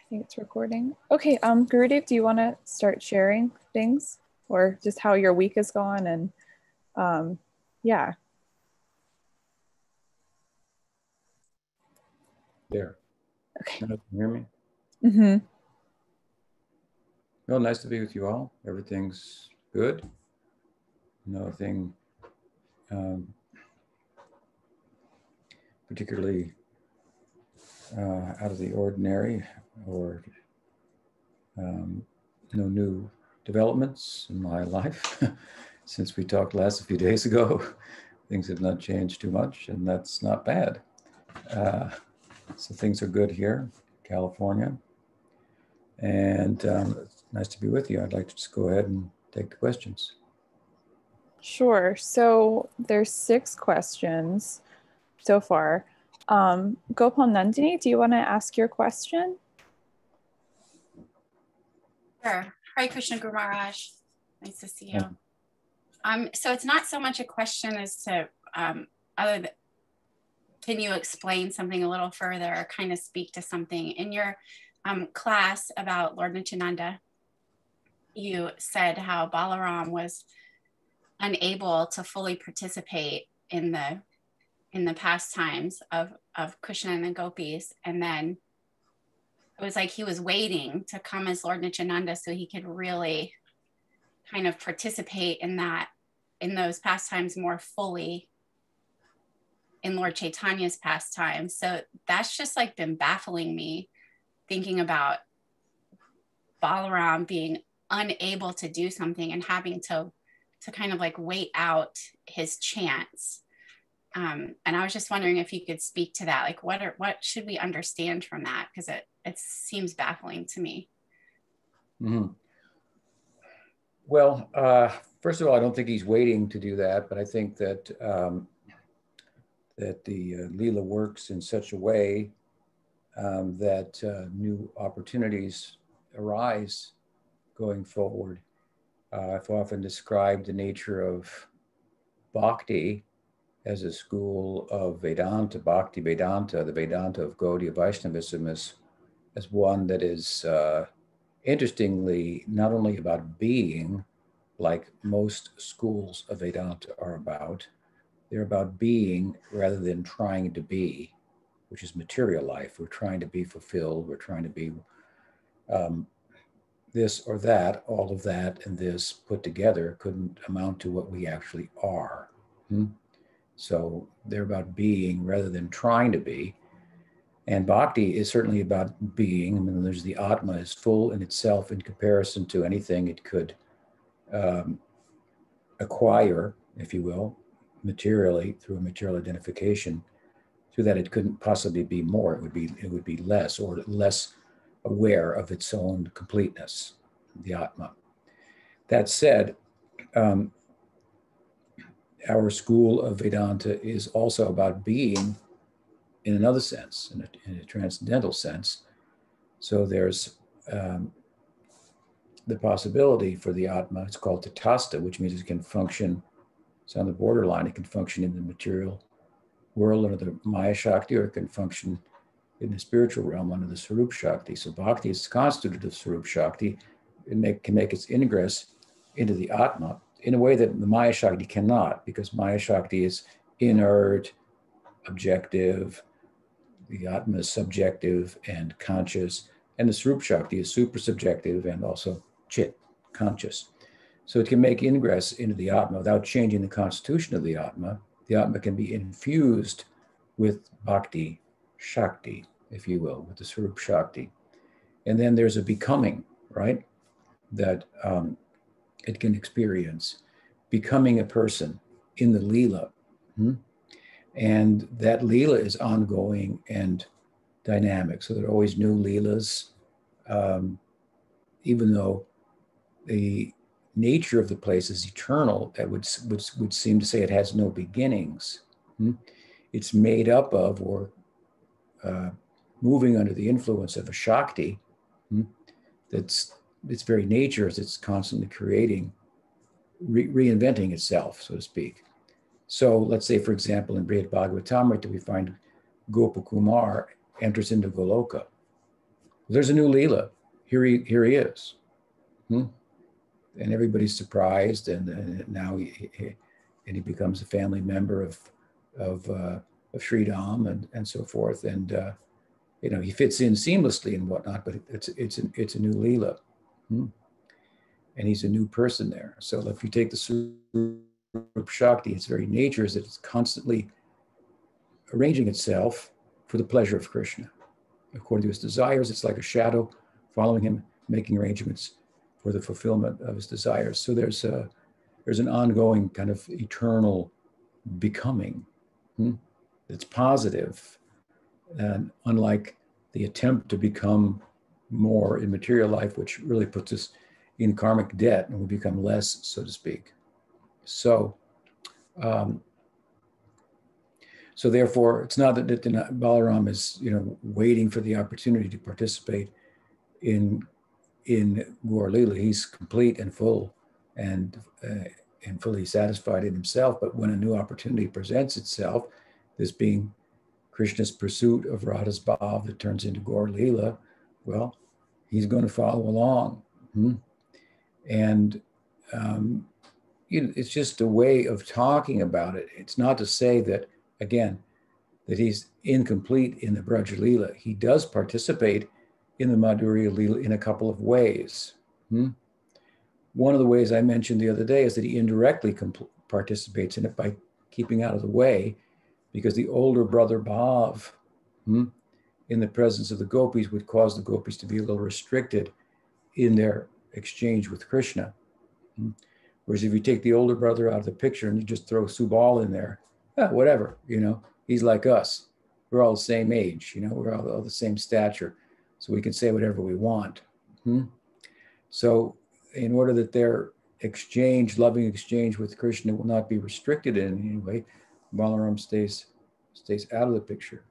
think it's recording. Okay, Gurudev, do you want to start sharing things or just how your week has gone? And yeah. There. Okay. Can you hear me? Mm-hmm. Well, nice to be with you all. Everything's good. Nothing particularly out of the ordinary, or no new developments in my life since we talked last a few days ago. Things have not changed too much, and that's not bad. So things are good here, California. And it's nice to be with you. I'd like to just go ahead and take the questions. Sure. So there's 6 questions so far. Gopal Nandini, do you want to ask your question? Sure. Hare Krishna Guru Maharaj. Nice to see you. So it's not so much a question as to can you explain something a little further or kind of speak to something in your class about Lord Nityananda? You said how Balaram was unable to fully participate in the pastimes of Krishna and the gopis, and then it was like he was waiting to come as Lord Nityananda so he could really kind of participate in those pastimes more fully in Lord Chaitanya's pastimes. So that's just like been baffling me, thinking about Balaram being unable to do something and having to kind of like wait out his chance. And I was just wondering if you could speak to that. Like what should we understand from that? Because it seems baffling to me. Mm-hmm. Well, first of all, I don't think he's waiting to do that, but I think that that the Leela works in such a way that new opportunities arise going forward. I've often described the nature of Bhakti as a school of Vedanta, Bhakti Vedanta, the Vedanta of Gaudiya Vaishnavism, as one that is interestingly not only about being, like most schools of Vedanta are about, they're about being rather than trying to be, which is material life. We're trying to be fulfilled. We're trying to be this or that. All of that and this put together couldn't amount to what we actually are. So they're about being rather than trying to be. And bhakti is certainly about being. I mean, there's the Atma is full in itself in comparison to anything it could acquire, if you will, materially through a material identification, so that it couldn't possibly be more. It would be less, or less aware of its own completeness, the Atma. That said, our school of Vedanta is also about being in another sense, in a transcendental sense. So there's the possibility for the Atma. It's called Tatastha, which means it can function. It's on the borderline. It can function in the material world under the Maya Shakti, or it can function in the spiritual realm under the Sarup Shakti. So Bhakti is constituted of Sarup Shakti. It can make its ingress into the Atma in a way that the Maya Shakti cannot, because Maya Shakti is inert, objective. The Atma is subjective and conscious. And the Sarup Shakti is super subjective and also chit, conscious. So it can make ingress into the Atma without changing the constitution of the Atma. The Atma can be infused with Bhakti Shakti, if you will, with the Sarup Shakti. And then there's a becoming, right, that it can experience, becoming a person in the Leela. And that Leela is ongoing and dynamic. So there are always new Leelas, even though the nature of the place is eternal, that would seem to say it has no beginnings. It's made up of, or moving under the influence of a Shakti that's its very nature is it's constantly creating, reinventing itself, so to speak. So let's say, for example, in Brihad Bhagavatamrita, we find Gopakumar enters into Goloka. There's a new Leela. Here he is. And everybody's surprised, and now he becomes a family member of Sri Ram and so forth, and he fits in seamlessly and whatnot. But it's a new Leela, and he's a new person there. So if you take the Swarup Shakti, its very nature is that it's constantly arranging itself for the pleasure of Krishna. According to his desires, it's like a shadow following him, making arrangements for the fulfillment of his desires. So there's an ongoing kind of eternal becoming that's positive, and unlike the attempt to become more in material life, which really puts us in karmic debt and we become less, so to speak. So therefore, it's not that Balaram is waiting for the opportunity to participate in Gaur Lila. He's complete and full and fully satisfied in himself. But when a new opportunity presents itself, this being Krishna's pursuit of Radha's bhav that turns into Gaur Lila, well, he's going to follow along. And it's just a way of talking about it. It's not to say that, again, that he's incomplete in the Braja Lila. He does participate in the Madhurya Lila in a couple of ways. One of the ways I mentioned the other day is that he indirectly participates in it by keeping out of the way, because the older brother Bhav in the presence of the gopis would cause the gopis to be a little restricted in their exchange with Krishna. Whereas if you take the older brother out of the picture and you just throw Subal in there, whatever, he's like us. We're all the same age, we're all the same stature. So we can say whatever we want. So in order that their loving exchange with Krishna will not be restricted in any way, Balaram stays out of the picture.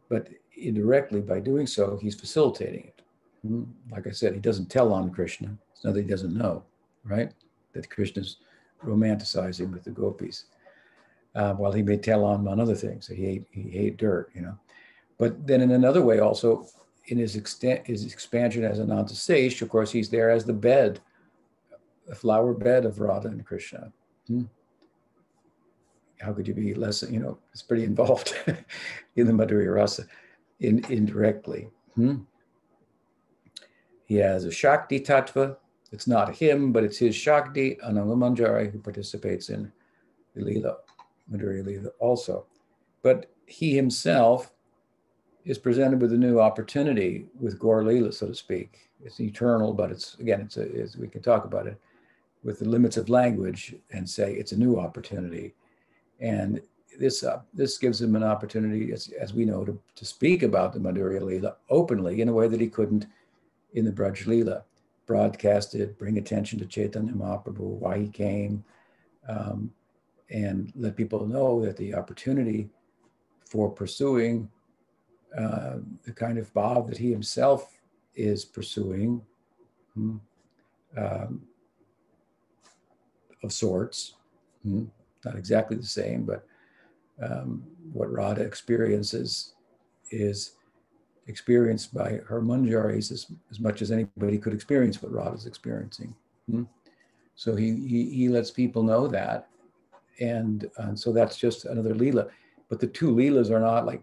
But indirectly, by doing so, he's facilitating it. Like I said, he doesn't tell on Krishna. It's nothing he doesn't know, right? That Krishna's romanticizing with the gopis. While he may tell on other things. He ate dirt, But then in another way also, in his expansion as Ananta Sesh, of course, he's there as the flower bed of Radha and Krishna. How could you be less, it's pretty involved in the Madhurya Rasa indirectly. He has a Shakti Tattva. It's not him, but it's his Shakti, Ananga Manjari, who participates in the Leela, Madhurya Leela also. But he himself is presented with a new opportunity with Gaur Leela, so to speak. It's eternal, but we can talk about it with the limits of language and say it's a new opportunity. And this gives him an opportunity, as we know, to speak about the Madhurya Leela openly in a way that he couldn't in the Braj Leela. Broadcast it, bring attention to Chaitanya Mahaprabhu, why he came, and let people know that the opportunity for pursuing the kind of bhav that he himself is pursuing, of sorts, not exactly the same, but what Radha experiences is experienced by her manjaris as much as anybody could experience what Radha's experiencing. So he lets people know that, and so that's just another Leela. But the two Leelas are not like,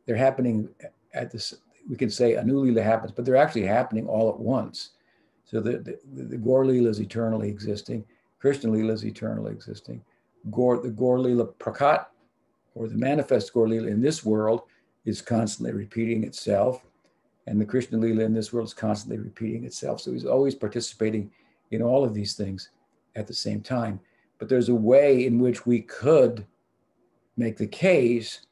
they're happening at this, we could say a new Leela happens, but they're actually happening all at once. So the Gaur Leela is eternally existing, Krishna Leela is eternally existing. The Gaur Leela Prakat, or the manifest Gaur Leela in this world, is constantly repeating itself, and the Krishna Leela in this world is constantly repeating itself. So he's always participating in all of these things at the same time. But there's a way in which we could make the case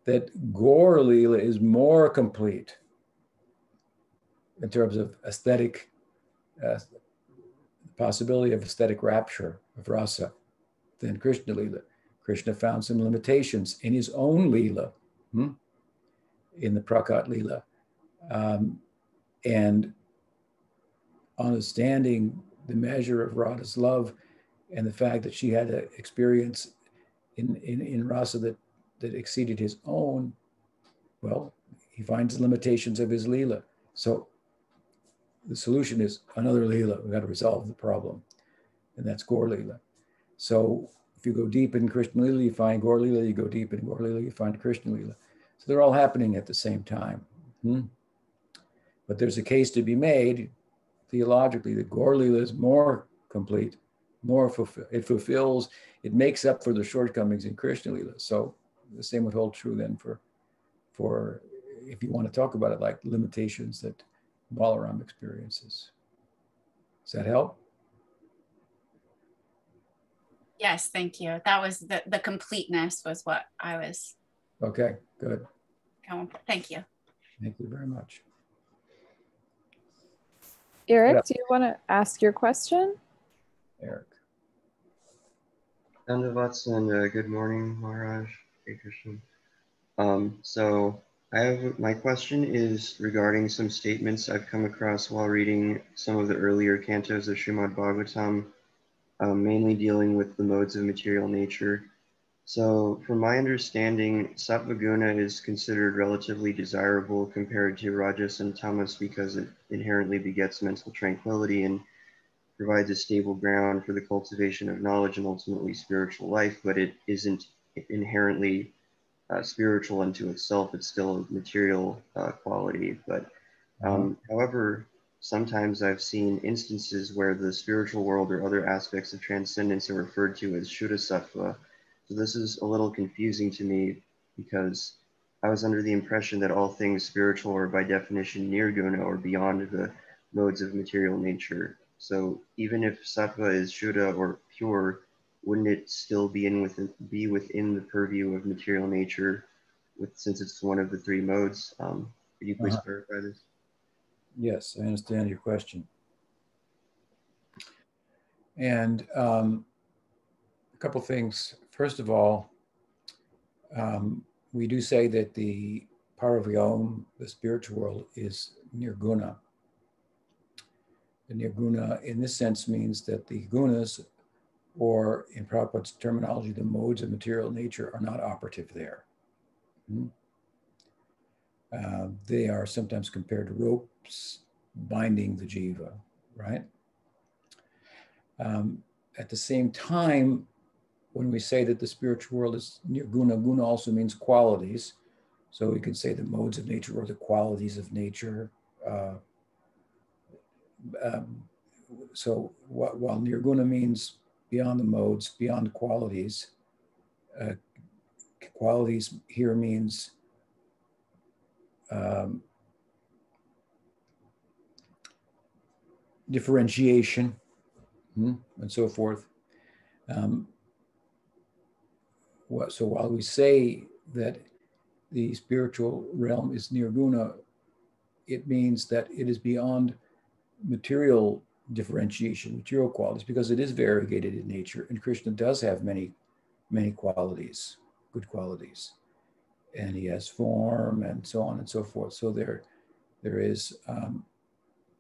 that Gaur Leela is more complete in terms of aesthetic, possibility of aesthetic rapture of rasa than Krishna Leela. Krishna found some limitations in his own Leela, in the Prakat Leela. And understanding the measure of Radha's love and the fact that she had an experience in rasa that exceeded his own, well, he finds the limitations of his Leela. So the solution is another Leela. We've got to resolve the problem. And that's Gaur Leela. So if you go deep in Krishna Leela, you find Gaur Leela. You go deep in Gaur Leela, you find Krishna Leela. So they're all happening at the same time. But there's a case to be made theologically that Gaur Leela is more complete, it fulfills, it makes up for the shortcomings in Krishna Leela. So the same would hold true then for if you want to talk about it, like limitations that Balaram experiences. Does that help? Yes, thank you. That was the completeness was what I was. Okay, good. Thank you. Thank you very much. Eric, do you want to ask your question? Eric. Dandavats and good morning, Maharaj. Hey, Krishna. So my question is regarding some statements I've come across while reading some of the earlier cantos of Srimad Bhagavatam, mainly dealing with the modes of material nature. So from my understanding, Sattva Guna is considered relatively desirable compared to Rajas and Tamas because it inherently begets mental tranquility and provides a stable ground for the cultivation of knowledge and ultimately spiritual life, but it isn't inherently spiritual unto itself. It's still a material quality. But however, sometimes I've seen instances where the spiritual world or other aspects of transcendence are referred to as Shuddha Sattva. So this is a little confusing to me because I was under the impression that all things spiritual are by definition nirguna or beyond the modes of material nature. So even if Sattva is Shuddha or pure, wouldn't it still be within the purview of material nature, since it's one of the three modes? Could you please clarify this? Yes, I understand your question. And a couple things. First of all, we do say that the Paravyom, the spiritual world, is nirguna. The nirguna in this sense means that the gunas, or in Prabhupada's terminology, the modes of material nature, are not operative there. They are sometimes compared to ropes binding the jiva, right? At the same time, when we say that the spiritual world is nirguna, guna also means qualities. So we can say the modes of nature or the qualities of nature. So while nirguna means beyond the modes, beyond the qualities, qualities here means differentiation and so forth. So while we say that the spiritual realm is nirguna, it means that it is beyond material differentiation, material qualities, because it is variegated in nature, and Krishna does have many qualities, good qualities, and he has form and so on and so forth. So there is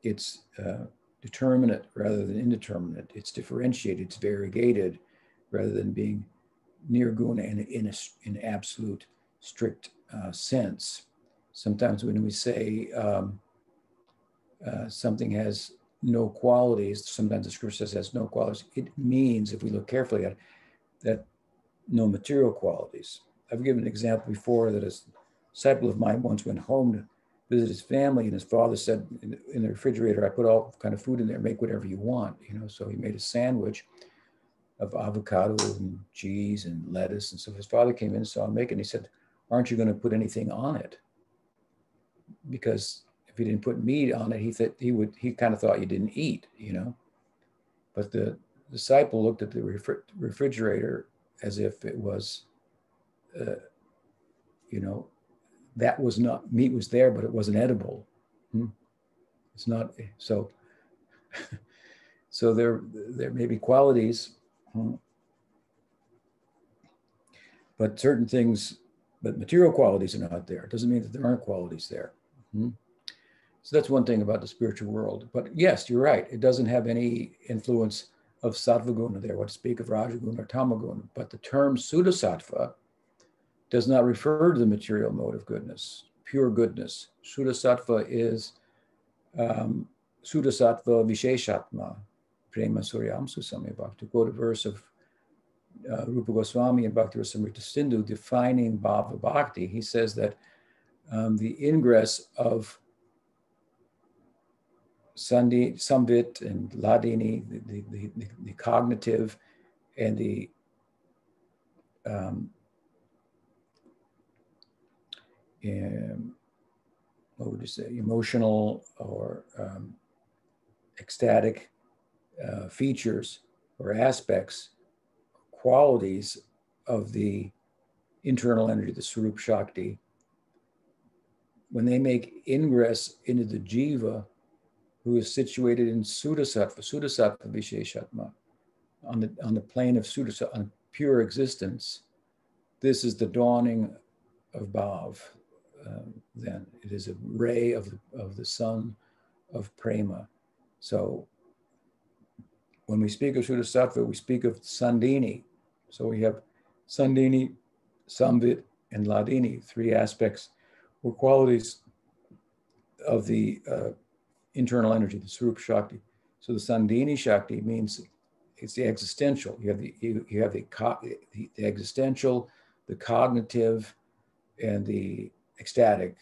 it's determinate rather than indeterminate. It's differentiated. It's variegated rather than being nirguna in absolute strict sense. Sometimes when we say something has no qualities, sometimes the scripture says has no qualities, it means, if we look carefully at it, that no material qualities. I've given an example before that a disciple of mine once went home to visit his family, and his father said, in the refrigerator, I put all kind of food in there, make whatever you want, so he made a sandwich of avocado and cheese and lettuce. And so his father came in and saw him make it, and he said, aren't you going to put anything on it? Because if he didn't put meat on it, he kind of thought you didn't eat, But the disciple looked at the refrigerator as if it was, that was not, meat was there, but it wasn't edible. It's not, so, so there may be qualities, but certain things, but material qualities are not there. It doesn't mean that there aren't qualities there. So that's one thing about the spiritual world. But yes, you're right. It doesn't have any influence of sattva guna there, what to speak of rajaguna or tamaguna. But the term Suddha Sattva does not refer to the material mode of goodness, pure goodness. Suddha Sattva is Sudasattva Visheshatma Prema Suryamsu Samyabhak. To quote a verse of Rupa Goswami and Bhakti-rasamrita Sindhu defining Bhava Bhakti, he says that the ingress of Samvit and Ladini, the cognitive and the what would you say, emotional or ecstatic features or aspects, qualities of the internal energy, the Swarup Shakti, when they make ingress into the jiva, who is situated in Sudasattva Visheshatma, on the plane of Sudasattva, on pure existence, this is the dawning of Bhav. Then it is a ray of the sun of prema. So when we speak of Sudasattva, we speak of Sandini. So we have Sandini, Samvit, and Ladini, three aspects or qualities of the internal energy, the Swarup Shakti. So the Sandini Shakti means it's the existential. You have the existential, the cognitive, and the ecstatic,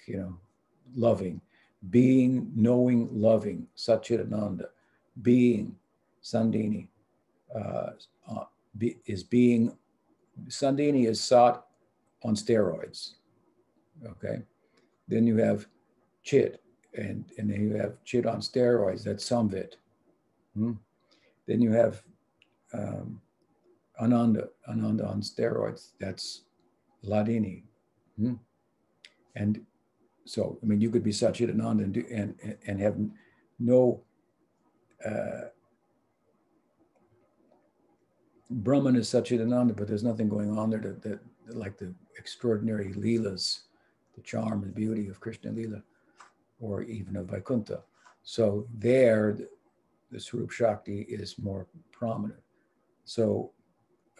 loving, being, knowing, loving, Satchidananda, being, Sandini, is being. Sandini is Sat on steroids, okay? Then you have Chit, and then you have Chit on steroids, that's Samvit. Then you have Ananda on steroids, that's Ladini. And so, I mean, you could be Satchidananda and have no Brahman is Satchidananda, but there's nothing going on there that like the extraordinary leelas, the charm and beauty of Krishna Leela, or even of Vaikuntha. So there, the Swarup Shakti is more prominent. So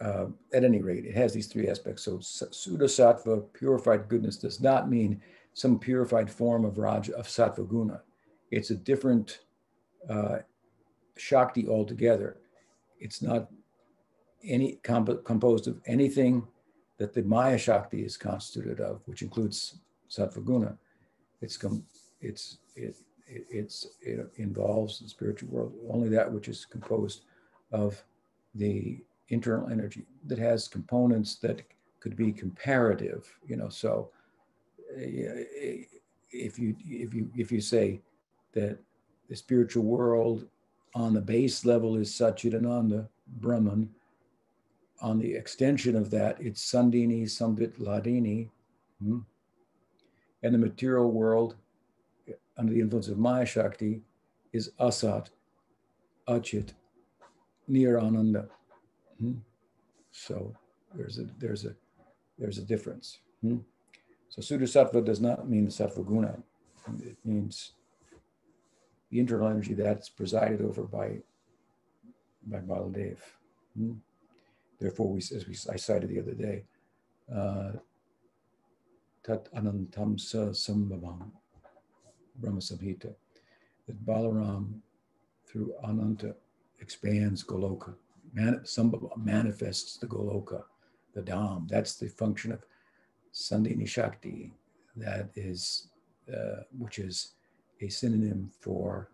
at any rate, it has these three aspects. So Sudasattva, purified goodness, does not mean some purified form of Raja, of Sattva Guna. It's a different Shakti altogether. It's not composed of anything that the Maya Shakti is constituted of, which includes Sattva Guna. It involves the spiritual world only that which is composed of the internal energy that has components that could be comparative. So if you say that the spiritual world on the base level is Satchidananda, Brahman. On the extension of that, it's Sandini, Samvit, Ladini. And the material world, under the influence of Maya Shakti, is Asat, Achit, Nir Ananda. So there's a difference. So Sudasattva does not mean the Sattva Guna. It means the internal energy that's presided over by Baladev. Therefore, I cited the other day, Tat Anantam Sa Sambhavam, Brahma Samhita, that Balaram through Ananta expands Goloka, manifests the Goloka, the Dham. That's the function of Sandini Shakti, that is, which is a synonym for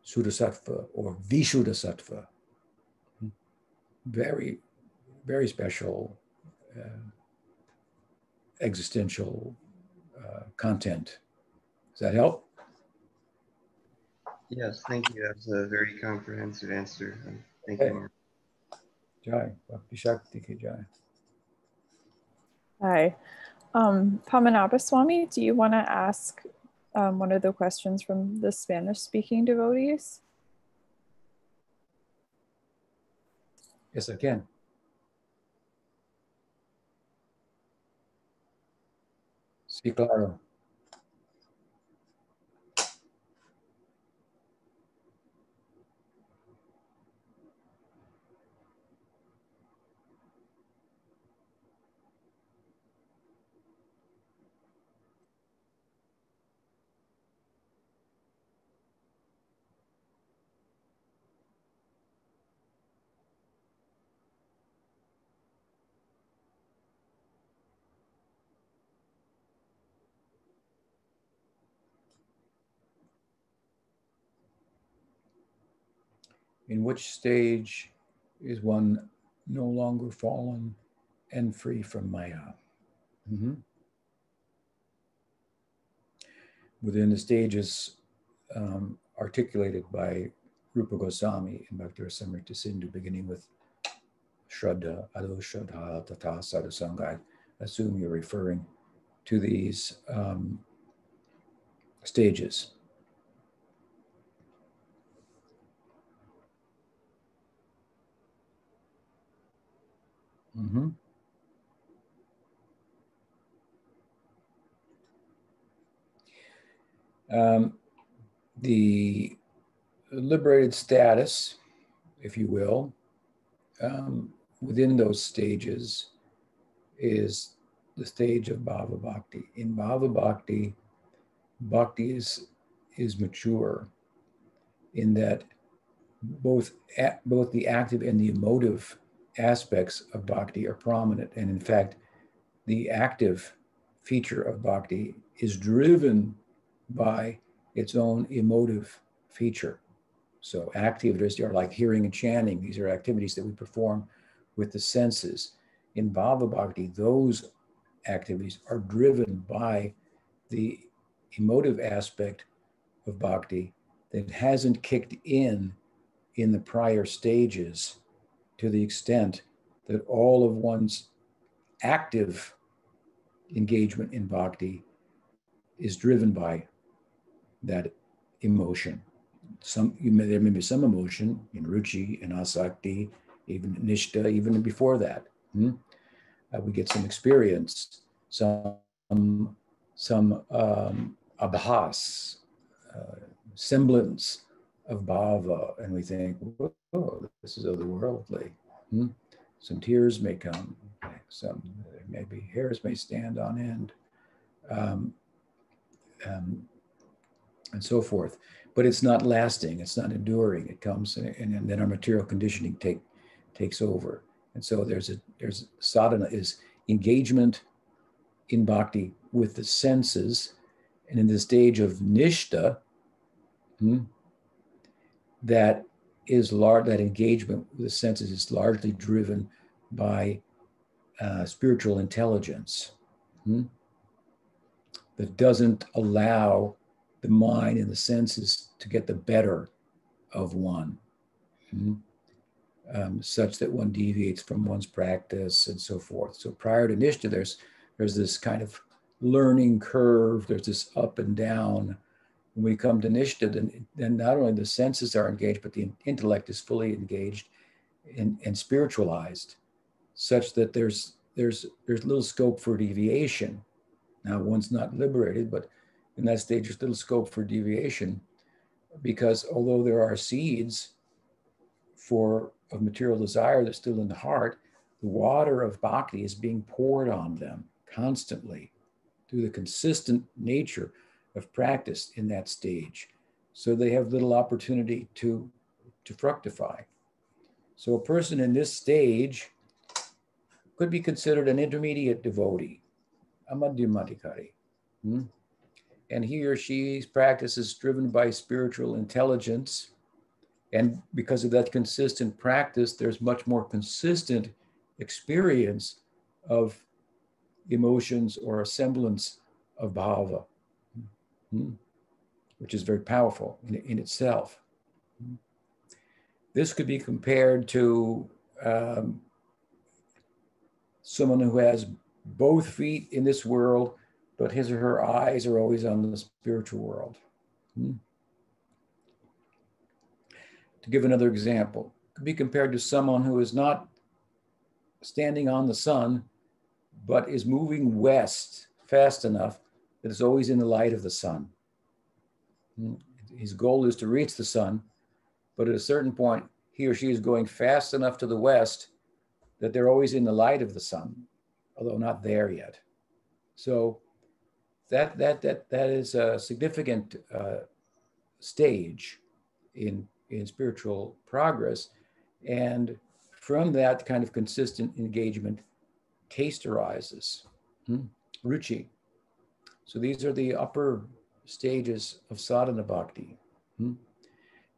Sudasattva or Vishuddhasattva. Very, very special existential content. Does that help? Yes, thank you. That's a very comprehensive answer. Thank you, Mark. Jai, Bhakti Shakti ki Jai. Hi. Pamanabha Swami, do you want to ask one of the questions from the Spanish-speaking devotees? Yes, I can. Sí, claro. In which stage is one no longer fallen and free from Maya? Mm-hmm. Within the stages articulated by Rupa Goswami in Bhakti-rasamrita Sindhu, beginning with Shraddha, Ado Shraddha, Tata Sadhusanga. I assume you're referring to these stages. Mm-hmm. The liberated status, if you will, within those stages is the stage of Bhava Bhakti. In Bhava Bhakti, Bhakti is mature in that both the active and the emotive aspects of Bhakti are prominent. And in fact, the active feature of Bhakti is driven by its own emotive feature. So activities are like hearing and chanting. These are activities that we perform with the senses. In Bhava Bhakti, those activities are driven by the emotive aspect of Bhakti that hasn't kicked in the prior stages to the extent that all of one's active engagement in Bhakti is driven by that emotion. There may be some emotion in Ruchi and Asakti, even Nishta, even before that. We get some experience, some abhas, semblance of bhava, and we think, oh, this is otherworldly. Some tears may come, some maybe hairs may stand on end, and so forth. But it's not lasting, it's not enduring. It comes and then our material conditioning takes over. And so there's sadhana is engagement in bhakti with the senses, and in the stage of nishta, that engagement with the senses is largely driven by spiritual intelligence that doesn't allow the mind and the senses to get the better of one, such that one deviates from one's practice and so forth. So prior to Nishta, there's this kind of learning curve, there's this up and down. When we come to Nishta, then not only the senses are engaged, but the intellect is fully engaged and spiritualized, such that there's little scope for deviation. Now, one's not liberated, but in that stage, there's little scope for deviation, because although there are seeds of material desire that's still in the heart, the water of bhakti is being poured on them constantly through the consistent nature of practice in that stage. So they have little opportunity to fructify. So a person in this stage could be considered an intermediate devotee, a madhyamadikari. And he or she's practice is driven by spiritual intelligence. And because of that consistent practice, there's much more consistent experience of emotions or a semblance of bhava, which is very powerful in itself. This could be compared to someone who has both feet in this world, but his or her eyes are always on the spiritual world. To give another example, it could be compared to someone who is not standing on the sun, but is moving west fast enough that it's always in the light of the sun. His goal is to reach the sun, but at a certain point, he or she is going fast enough to the west that they're always in the light of the sun, although not there yet. So that is a significant stage in spiritual progress. And from that kind of consistent engagement, taste arises, ruchi. So these are the upper stages of sadhana bhakti.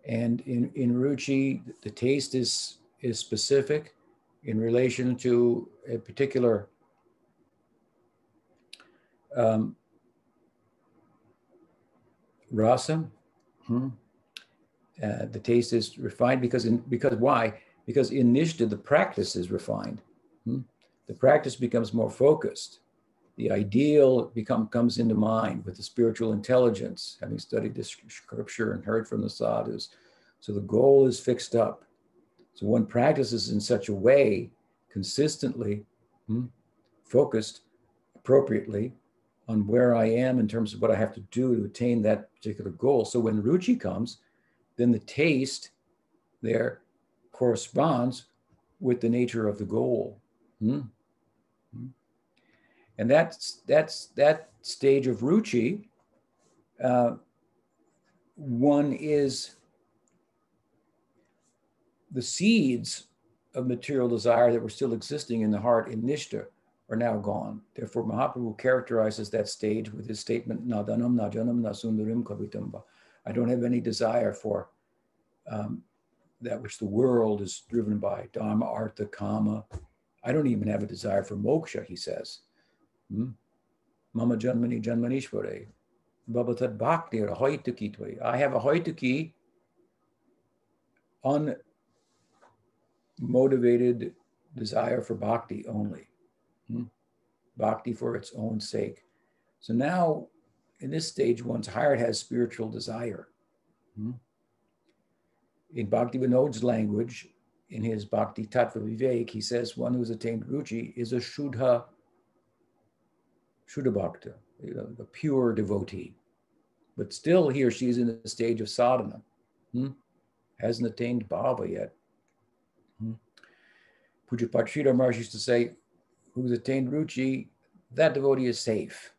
And in ruchi, the taste is specific in relation to a particular rasa. The taste is refined because why? Because in nishta, the practice is refined. The practice becomes more focused. The ideal comes into mind with the spiritual intelligence, having studied the scripture and heard from the sadhus. So the goal is fixed up. So one practices in such a way, consistently, focused appropriately on where I am in terms of what I have to do to attain that particular goal. So when ruchi comes, then the taste there corresponds with the nature of the goal. And that stage of ruchi, one is the seeds of material desire that were still existing in the heart in nishta are now gone. Therefore, Mahaprabhu characterizes that stage with his statement, Nadanam, Najanam, Nasundarim, Kavitamba. I don't have any desire for that which the world is driven by, Dharma, Artha, Kama. I don't even have a desire for moksha, he says. Mama Janmani Janmanishvare. Babatat Bhakti or Hoituki Tvai. I have a Hoituki, unmotivated desire for bhakti only. Bhakti for its own sake. So now, in this stage, one's heart has spiritual desire. In Bhakti Vinod's language, in his Bhakti Tattva Vivek, he says one who's attained ruchi is a Shuddha Bhakta, a pure devotee. But still he or she is in the stage of sadhana. Hasn't attained bhava yet. Pujyapat Sridhar Maharaj used to say, who's attained ruchi, that devotee is safe.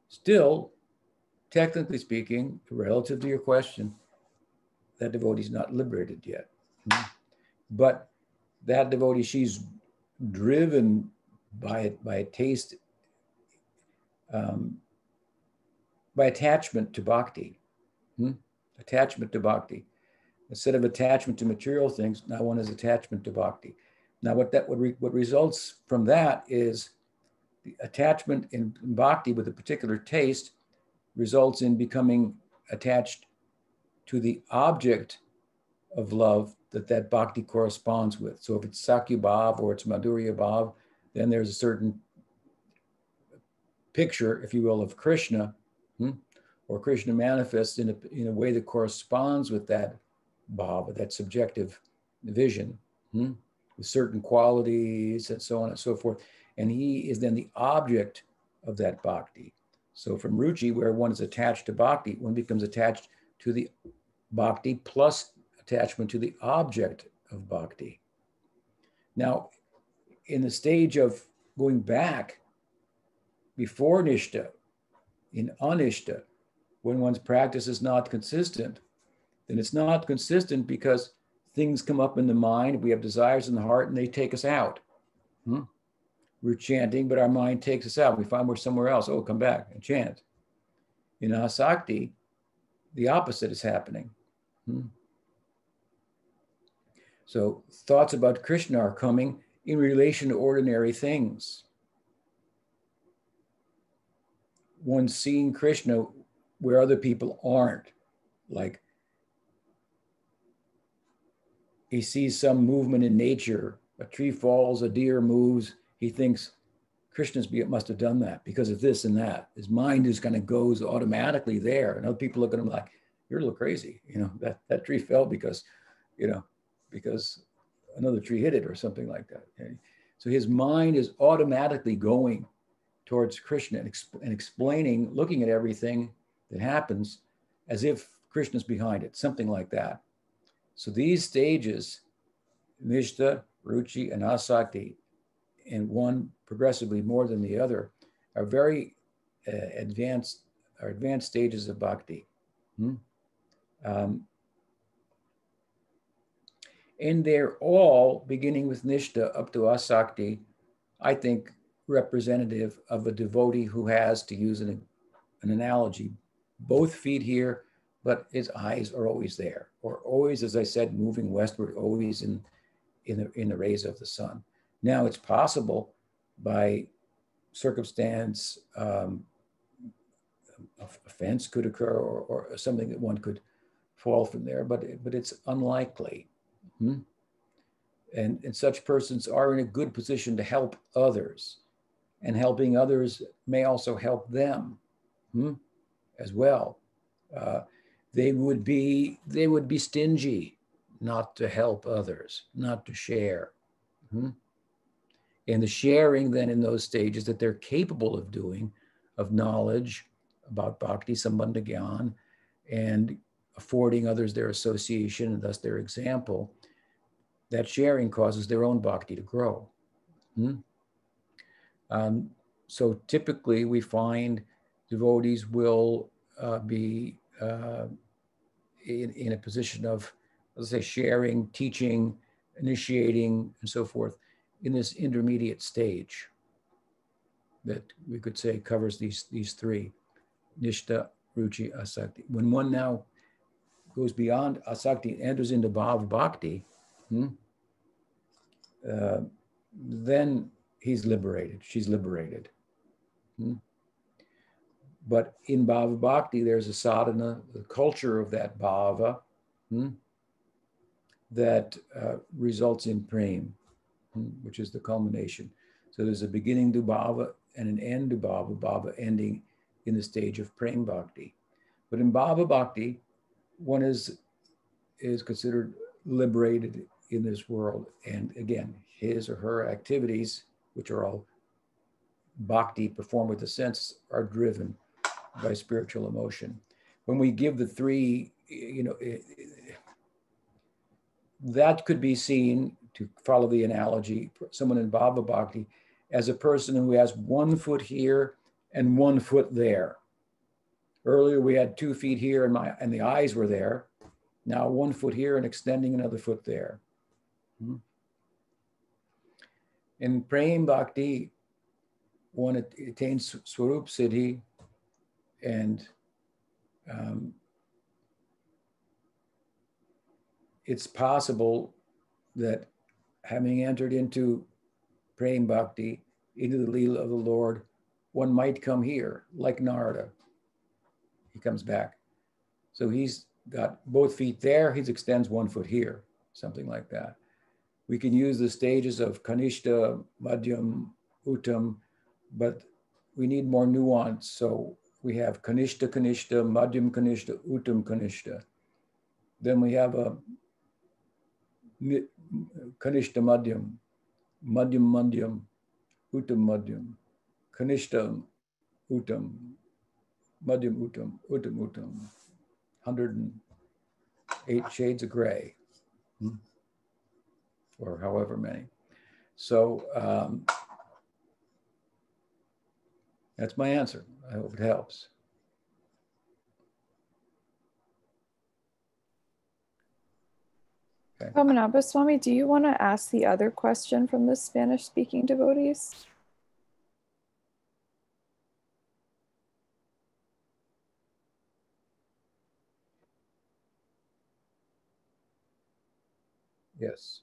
Still, technically speaking, relative to your question, that devotee is not liberated yet. But that devotee, she's driven by a taste, by attachment to bhakti. Attachment to bhakti. Instead of attachment to material things, now one is attachment to bhakti. Now what results from that is the attachment in bhakti with a particular taste results in becoming attached to the object of love that bhakti corresponds with. So if it's Sakya Bhav or it's Madhurya Bhav, then there's a certain picture, if you will, of Krishna, or Krishna manifests in a way that corresponds with that bhava, that subjective vision, with certain qualities and so on and so forth. And he is then the object of that bhakti. So from ruchi, where one is attached to bhakti, one becomes attached to the bhakti plus attachment to the object of bhakti. Now, in the stage of going back before nishta, in anishta, when one's practice is not consistent, then it's not consistent because things come up in the mind, we have desires in the heart, and they take us out. We're chanting, but our mind takes us out. We find we're somewhere else. Oh, come back and chant. In asakti, the opposite is happening. So thoughts about Krishna are coming in relation to ordinary things. One's seeing Krishna where other people aren't. Like he sees some movement in nature, a tree falls, a deer moves, he thinks Krishna must have done that because of this and that. His mind just kind of goes automatically there. And other people look at him like, you're a little crazy. That tree fell because another tree hit it or something like that. Okay? So his mind is automatically going towards Krishna and explaining, looking at everything that happens as if Krishna's behind it, something like that. So these stages, nishta, ruchi, and asakti, and one progressively more than the other, are very advanced stages of bhakti. And they're all, beginning with nishta up to asakti, I think representative of a devotee who has, to use an analogy, both feet here, but his eyes are always there, or always, as I said, moving westward, always in the rays of the sun. Now it's possible by circumstance, a fence could occur, or something that one could fall from there, but it's unlikely. And such persons are in a good position to help others, and helping others may also help them as well. They would be stingy not to help others, not to share. And the sharing then in those stages that they're capable of doing, of knowledge about bhakti sambandha gyan, and affording others their association and thus their example, that sharing causes their own bhakti to grow. So typically we find devotees will be in a position of, let's say, sharing, teaching, initiating, and so forth, in this intermediate stage that we could say covers these three, nishta, ruchi, asakti. When one now goes beyond asakti, enters into bhava bhakti, then he's liberated, she's liberated. But in bhava bhakti, there's a sadhana, the culture of that bhava, that results in prem, which is the culmination. So there's a beginning to bhava and an end to bhava, bhava ending in the stage of prem bhakti. But in bhava bhakti, one is considered liberated in this world. And again, his or her activities, which are all bhakti performed with the sense, are driven by spiritual emotion. When we give the three, that could be seen, to follow the analogy, someone in bhava bhakti as a person who has 1 foot here and 1 foot there. Earlier we had 2 feet here and the eyes were there. Now 1 foot here and extending another foot there. In prem bhakti, one attains swarup siddhi, and it's possible that having entered into prem bhakti, into the Leela of the Lord, one might come here, like Narada. He comes back. So he's got both feet there, he extends 1 foot here, something like that. We can use the stages of Kanishta, Madhyam, Uttam, but we need more nuance. So we have Kanishta, Kanishta, Madhyam Kanishta, Uttam Kanishta. Then we have a Kanishta Madhyam, Madhyam Madhyam, Uttam Madhyam, Kanishta Uttam, Madhyam Uttam, Uttam Uttam. 108 shades of gray, or however many. So that's my answer. I hope it helps. Okay. Pamanabha Swami, do you want to ask the other question from the Spanish-speaking devotees? Yes.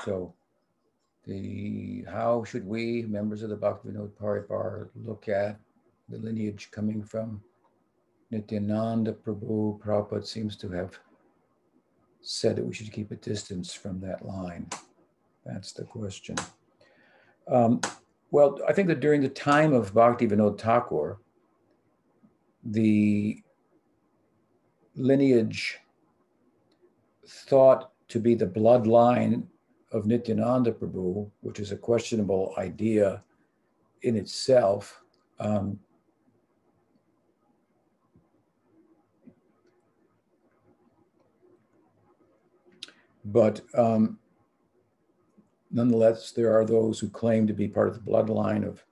So how should we, members of the Bhaktivinoda Paribar, look at the lineage coming from Nityananda Prabhu? Prabhupada seems to have said that we should keep a distance from that line. That's the question. Well, I think that during the time of Bhaktivinoda Thakur, the lineage thought to be the bloodline of Nityananda Prabhu, which is a questionable idea in itself. But nonetheless, there are those who claim to be part of the bloodline of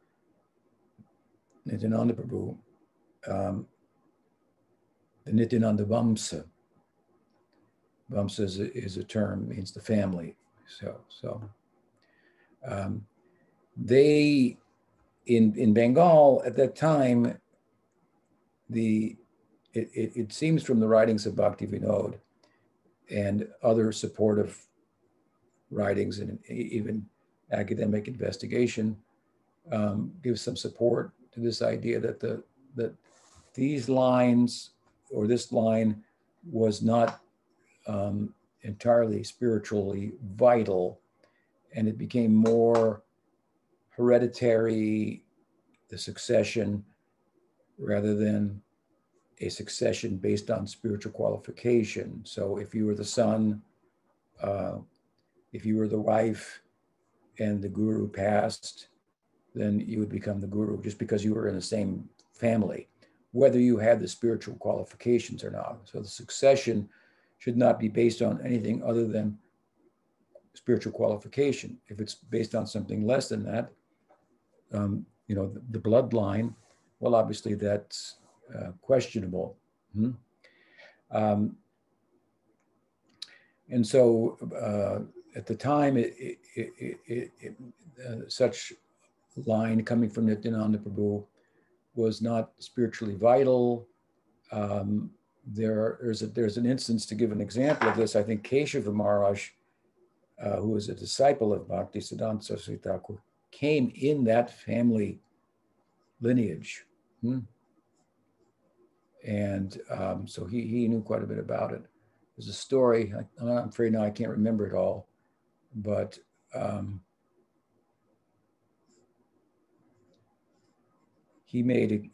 Nityananda Prabhu, the Nityananda Vamsa. Vamsa is a term, means the family. They, in Bengal at that time, it seems from the writings of Bhakti Vinod and other supportive writings and even academic investigation gives some support to this idea that these lines or this line was not entirely spiritually vital, and it became more hereditary, the succession, rather than a succession based on spiritual qualification. So if you were the son, if you were the wife and the guru passed, then you would become the guru just because you were in the same family, whether you had the spiritual qualifications or not. So the succession should not be based on anything other than spiritual qualification. If it's based on something less than that, the bloodline, well, obviously that's questionable. And so at the time, such line coming from Nityananda Prabhu was not spiritually vital. There's an instance, to give an example of this. I think Keshava Maharaj, who was a disciple of Bhakti Siddhanta Saraswati Thakur, came in that family lineage. And so he knew quite a bit about it. There's a story, I'm afraid now I can't remember it all, but he made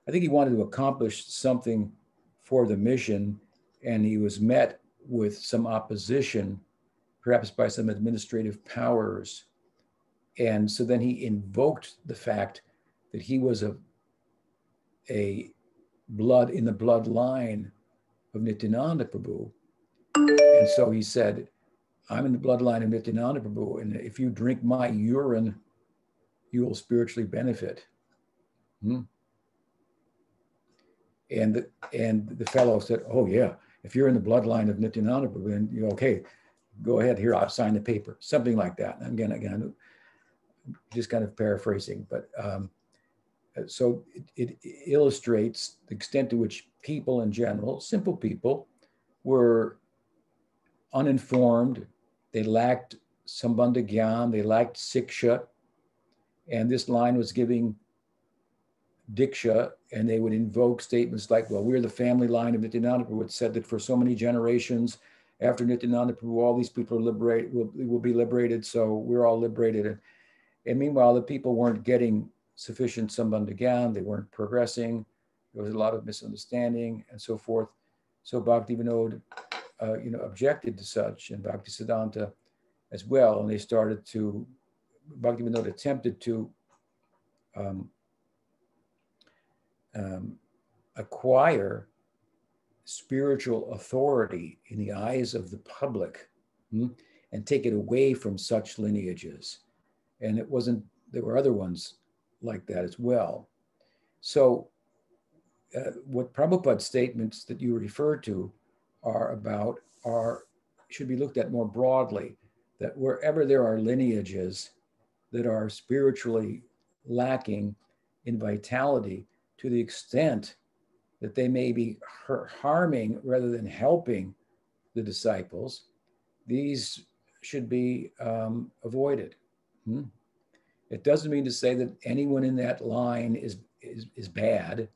I think he wanted to accomplish something for the mission, and he was met with some opposition, perhaps by some administrative powers. And so then he invoked the fact that he was a blood in the bloodline of Nityananda Prabhu. And so he said, I'm in the bloodline of Nityananda Prabhu, and if you drink my urine, you will spiritually benefit. And the fellow said, oh yeah, if you're in the bloodline of Nityananda Prabhu, then you're okay, go ahead, here, I'll sign the paper, something like that. And again, just kind of paraphrasing, but so it illustrates the extent to which people in general, simple people, were uninformed. They lacked sambandha gyan, they lacked siksha, and this line was giving diksha, and they would invoke statements like, well, we're the family line of Nityananda Prabhu. It said that for so many generations after Nityananda Prabhu, all these people are liberated, will be liberated, so we're all liberated. And meanwhile, the people weren't getting sufficient sambandha gyan, they weren't progressing, there was a lot of misunderstanding and so forth. So Bhakti Vinod objected to such, and Bhakti Siddhanta as well, and they started to, Bhakti Vinod attempted to acquire spiritual authority in the eyes of the public and take it away from such lineages. And it wasn't, there were other ones like that as well. So what Prabhupada's statements that you refer to are about should be looked at more broadly, that wherever there are lineages that are spiritually lacking in vitality, to the extent that they may be harming rather than helping the disciples, these should be avoided. It doesn't mean to say that anyone in that line is bad.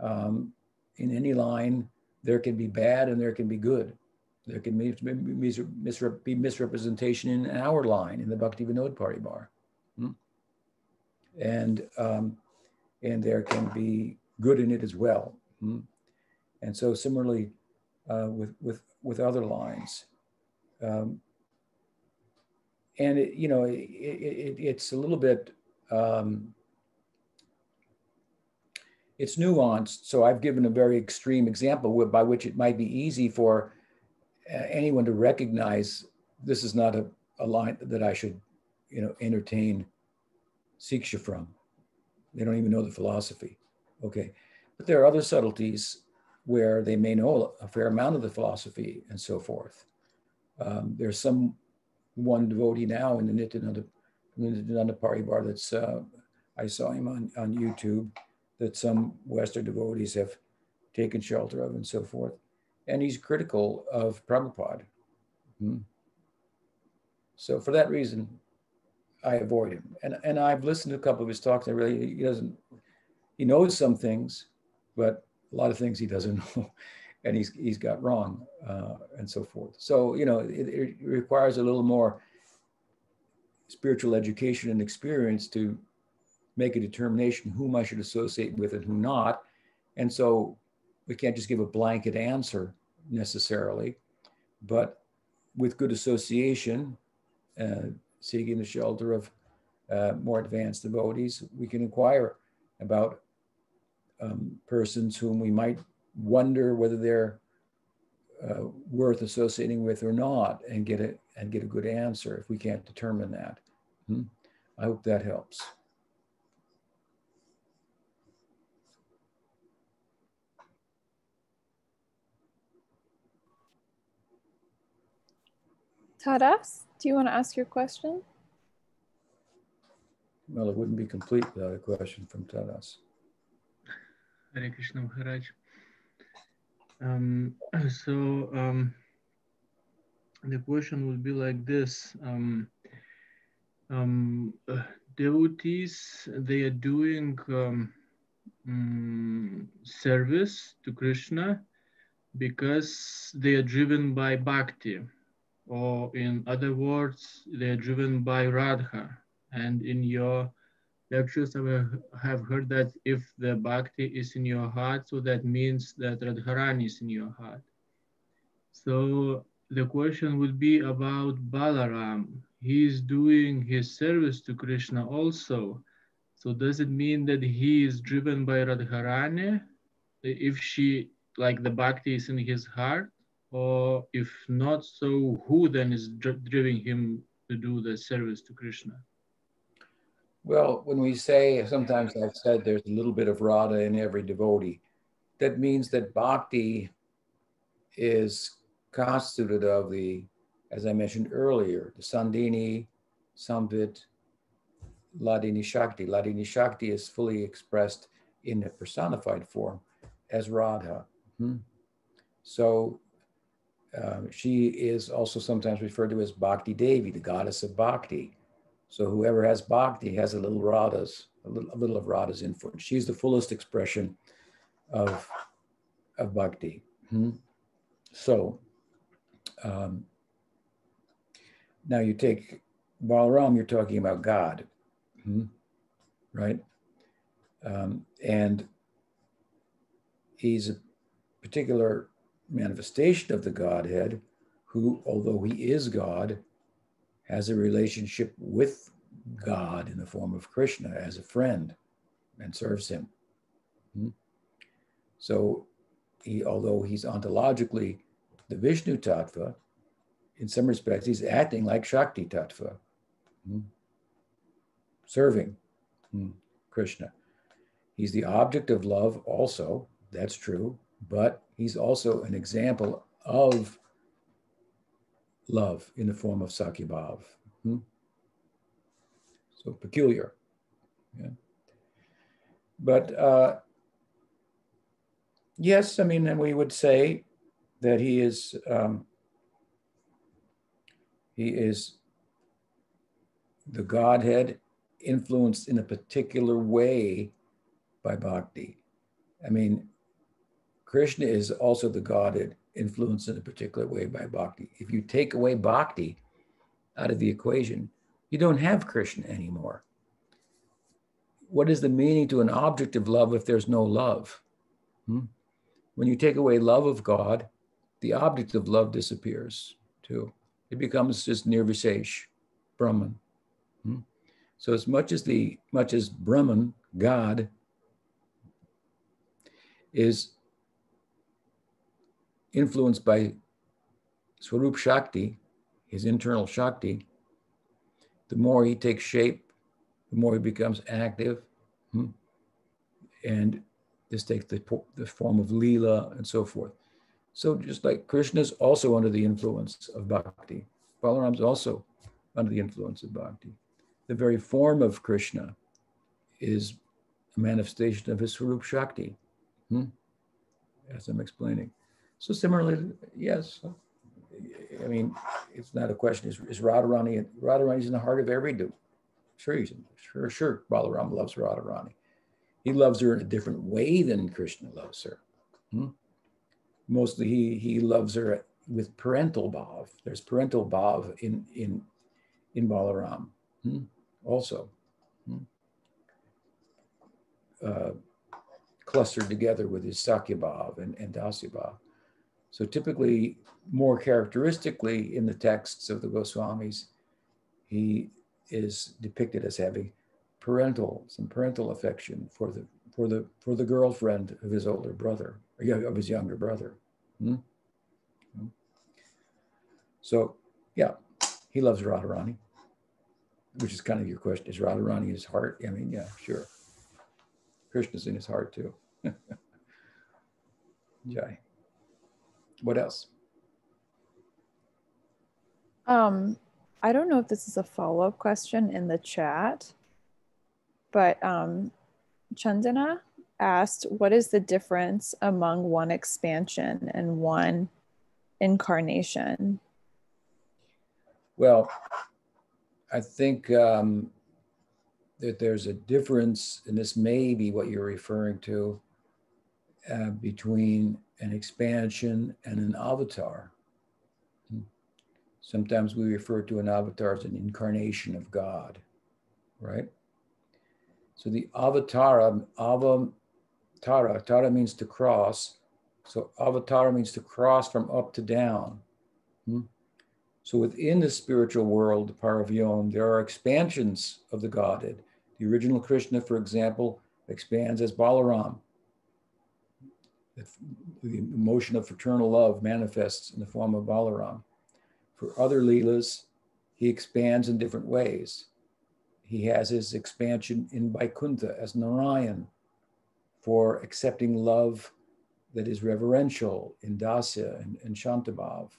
In any line, there can be bad and there can be good. There can be misrepresentation in our line, in the Bhakti Vinod Paribar. And there can be good in it as well. And so similarly, with other lines. And it's a little bit, it's nuanced. So I've given a very extreme example by which it might be easy for anyone to recognize this is not a line that I should, entertain Siksha from. They don't even know the philosophy. Okay. But there are other subtleties where they may know a fair amount of the philosophy and so forth. There's one devotee now in the Nityananda Paribar that's, I saw him on YouTube, that some Western devotees have taken shelter of and so forth. And he's critical of Prabhupada. So for that reason, I avoid him. And I've listened to a couple of his talks. He knows some things, but a lot of things he doesn't know, and he's got wrong, and so forth. So, it requires a little more spiritual education and experience to make a determination whom I should associate with and who not. And so we can't just give a blanket answer necessarily, but with good association, seeking the shelter of more advanced devotees, we can inquire about persons whom we might wonder whether they're worth associating with or not, and get a good answer if we can't determine that. I hope that helps. Taras, do you want to ask your question? Well, it wouldn't be complete without a question from Taras. Hare Krishna Maharaj. The question would be like this. Devotees, they are doing service to Krishna because they are driven by bhakti, or in other words, they are driven by Radha. And in your lectures, I have heard that if the bhakti is in your heart, so that means that Radharani is in your heart. So the question would be about Balaram. He is doing his service to Krishna also. So does it mean that he is driven by Radharani if she, like the bhakti is in his heart? Or if not, so who then is driving him to do the service to Krishna? Well, when we say, sometimes I've said there's a little bit of Radha in every devotee, that means that bhakti is constituted of the, as I mentioned earlier, the Sandini, Samvit, Ladini Shakti. Ladini Shakti is fully expressed in a personified form as Radha. So she is also sometimes referred to as Bhakti Devi, the goddess of Bhakti. So whoever has Bhakti has a little of Radha's influence. She's the fullest expression of Bhakti. So now you take Balaram, you're talking about God, right? And he's a particular manifestation of the Godhead who, although he is God, has a relationship with God in the form of Krishna as a friend and serves him. So although he's ontologically the Vishnu Tattva, in some respects, he's acting like Shakti Tattva, serving Krishna. He's the object of love also, that's true, but he's also an example of love in the form of Sakyabhav. So peculiar. Yeah. But yes, I mean, and we would say that he is the Godhead influenced in a particular way by bhakti. I mean, Krishna is also the Godhead influenced in a particular way by bhakti. If you take away bhakti out of the equation, you don't have Krishna anymore. What is the meaning to an object of love if there's no love? When you take away love of God, the object of love disappears too. It becomes just Nirvisesh, Brahman. So as much as Brahman, God, is influenced by Swarup Shakti, his internal Shakti, the more he takes shape, the more he becomes active. And this takes the form of Leela and so forth. So just like Krishna is also under the influence of Bhakti, Balaram is also under the influence of Bhakti. The very form of Krishna is a manifestation of his Swarup Shakti, as I'm explaining. So similarly, yes, I mean, it's not a question, is Radharani, Radharani's in the heart of every dude. Sure, Balaram loves Radharani. He loves her in a different way than Krishna loves her. Mostly he loves her with parental bhav. There's parental bhav in Balaram also. Clustered together with his Sakya bhav and Dasya bhav. So typically, more characteristically in the texts of the Goswamis, he is depicted as having some parental affection for the girlfriend of his older brother, of his younger brother. So yeah, he loves Radharani, which is kind of your question. Is Radharani in his heart? I mean, yeah, sure. Krishna's in his heart too. Jai. What else? I don't know if this is a follow-up question in the chat, but Chandana asked, what is the difference among one expansion and one incarnation? Well, I think that there's a difference, and this may be what you're referring to, between an expansion and an avatar. Sometimes we refer to an avatar as an incarnation of God, right? So the avatara means to cross. So avatara means to cross from up to down. So within the spiritual world, the Paravyom, there are expansions of the Godhead. The original Krishna, for example, expands as Balaram. The emotion of fraternal love manifests in the form of Balaram. For other Leelas, he expands in different ways. He has his expansion in Vaikuntha as Narayan for accepting love that is reverential in Dasya and Shantabhav.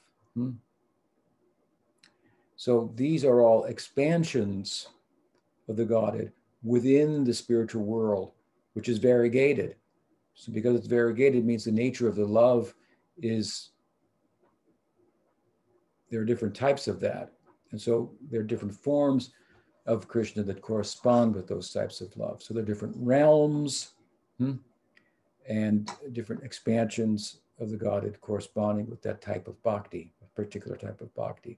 So these are all expansions of the Godhead within the spiritual world, which is variegated. So because it's variegated means the nature of the love is, there are different types of that. And so there are different forms of Krishna that correspond with those types of love. So there are different realms and different expansions of the Godhead corresponding with that type of bhakti, a particular type of bhakti.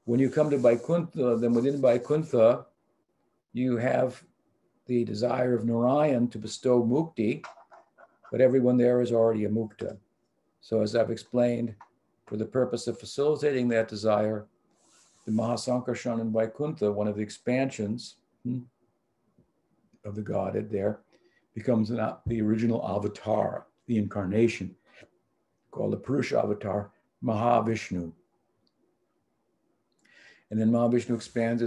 When you come to Vaikuntha, then within Vaikuntha, you have the desire of Narayan to bestow mukti, but everyone there is already a mukta. So as I've explained, for the purpose of facilitating that desire, the Mahasankarshan in Vaikuntha, one of the expansions of the Godhead there, becomes the original avatar, the incarnation, called the Purusha avatar, Mahavishnu. And then Mahavishnu expands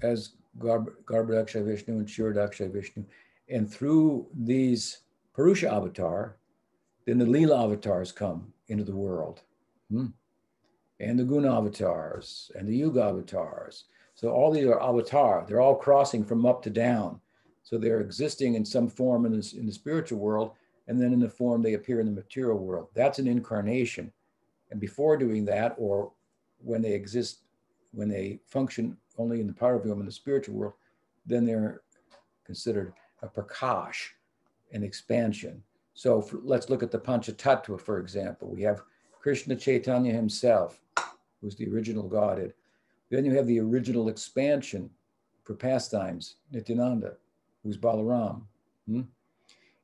as Garbhadaksha Vishnu and Shiradaksha Vishnu. And through these Purusha avatar, then the Leela avatars come into the world. And the Guna avatars and the Yuga avatars. So all these are avatar. They're all crossing from up to down. So they're existing in some form in the spiritual world, and then in the form they appear in the material world. That's an incarnation. And before doing that, or when they exist, when they function only in the Paravyom in the spiritual world, then they're considered a prakash, an expansion. So let's look at the Panchatattva, for example. We have Krishna Chaitanya himself, who's the original Godhead. Then you have the original expansion for pastimes, Nityananda, who's Balaram. And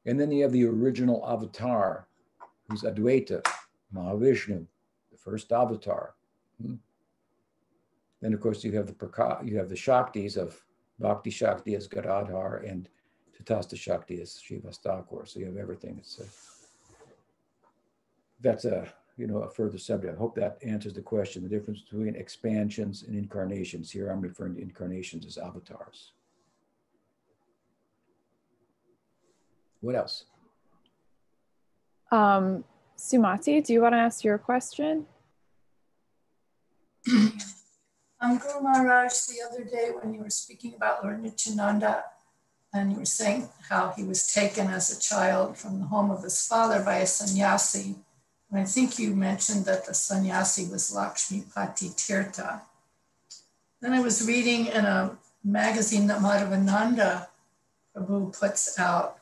then you have the original avatar, who's Advaita, Mahavishnu, first avatar. Then of course you have the Shaktis of Bhakti Shakti as Gadadhar and Tatasta Shakti as Shivastakur. So you have everything. That's a further subject. I hope that answers the question. The difference between expansions and incarnations. Here I'm referring to incarnations as avatars. What else? Sumati, do you want to ask your question? Guru Maharaj, the other day when you were speaking about Lord Nityananda, and you were saying how he was taken as a child from the home of his father by a sannyasi. And I think you mentioned that the sannyasi was Lakshmipati Tirtha. Then I was reading in a magazine that Madhavananda Prabhu puts out,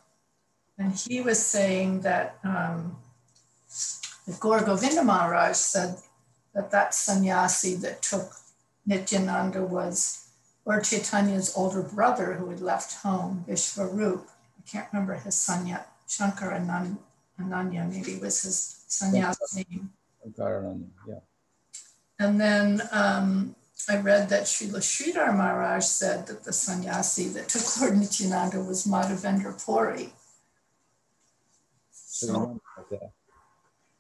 and he was saying that Gaur Govinda Maharaj said that sannyasi that took Nityananda was Lord Chaitanya's older brother who had left home, Vishvarup. I can't remember his sanya, Shankar Ananya, maybe was his sannyasi name. Yeah. And then I read that Srila Sridhar Maharaj said that the sannyasi that took Lord Nityananda was Madhavendra Puri. So,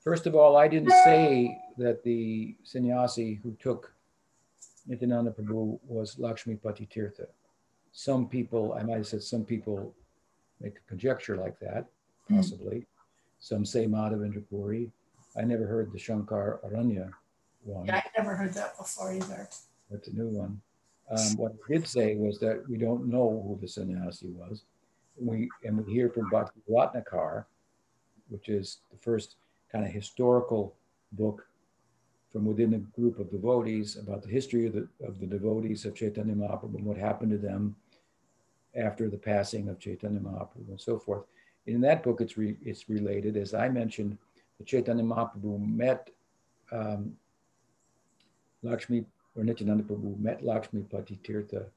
first of all, I didn't say that the sannyasi who took Nityananda Prabhu was Lakshmipati Tirtha. Some people, I might have said some people make a conjecture like that, possibly. Some say Madhavendra Puri. I never heard the Shankar Aranya one. Yeah, I never heard that before either. That's a new one. What I did say was that we don't know who the sannyasi was. We hear from Bhakti Ratnakar, which is the first kind of historical book from within a group of devotees about the history of the devotees of Chaitanya Mahaprabhu and what happened to them after the passing of Chaitanya Mahaprabhu and so forth. In that book, it's related, as I mentioned, that Chaitanya Mahaprabhu met Nityananda Prabhu met Lakshmipati Tirtha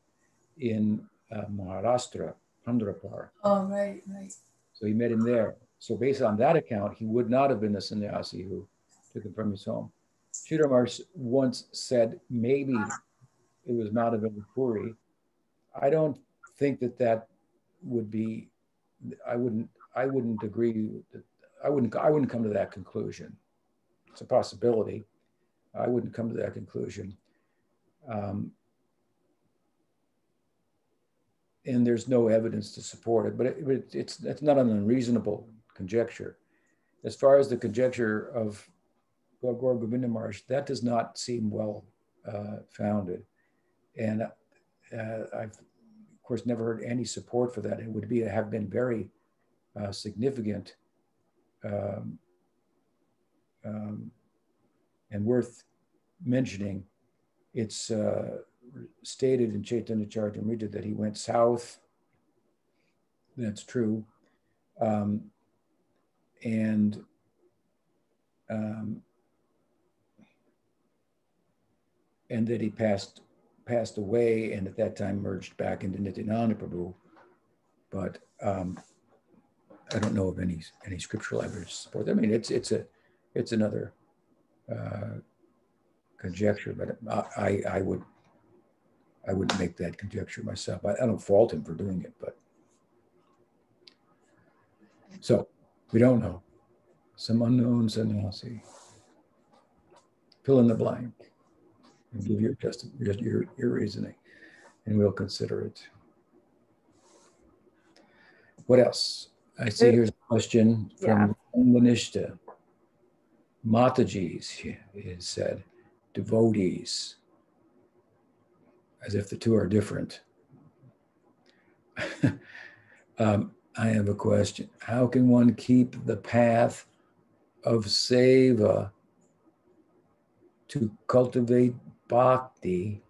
in Maharashtra, Pandrapur. Oh, right. So he met him there. So based on that account, he would not have been the sannyasi who took him from his home. Sridhar Maharaj once said maybe it was Madhavendra Puri. I don't think that would be. I wouldn't agree. I wouldn't come to that conclusion. It's a possibility. I wouldn't come to that conclusion. And there's no evidence to support it, but it's not an unreasonable conjecture. As far as the conjecture of Gaur Govinda Maharaj, that does not seem well founded. And I've, of course, never heard any support for that. It would have been very significant and worth mentioning. It's stated in Chaitanya Charitamrita that he went south. That's true. And that he passed away, and at that time merged back into Nityananda Prabhu. But I don't know of any scriptural evidence to support that. I mean, it's another conjecture, but I wouldn't make that conjecture myself. I don't fault him for doing it, but so we don't know. Some unknown sannyasi. Fill in the blank and give your reasoning, and we'll consider it. What else? I see here's a question from Lanishta. Matajis, it said, devotees, as if the two are different. I have a question. How can one keep the path of seva to cultivate bhakti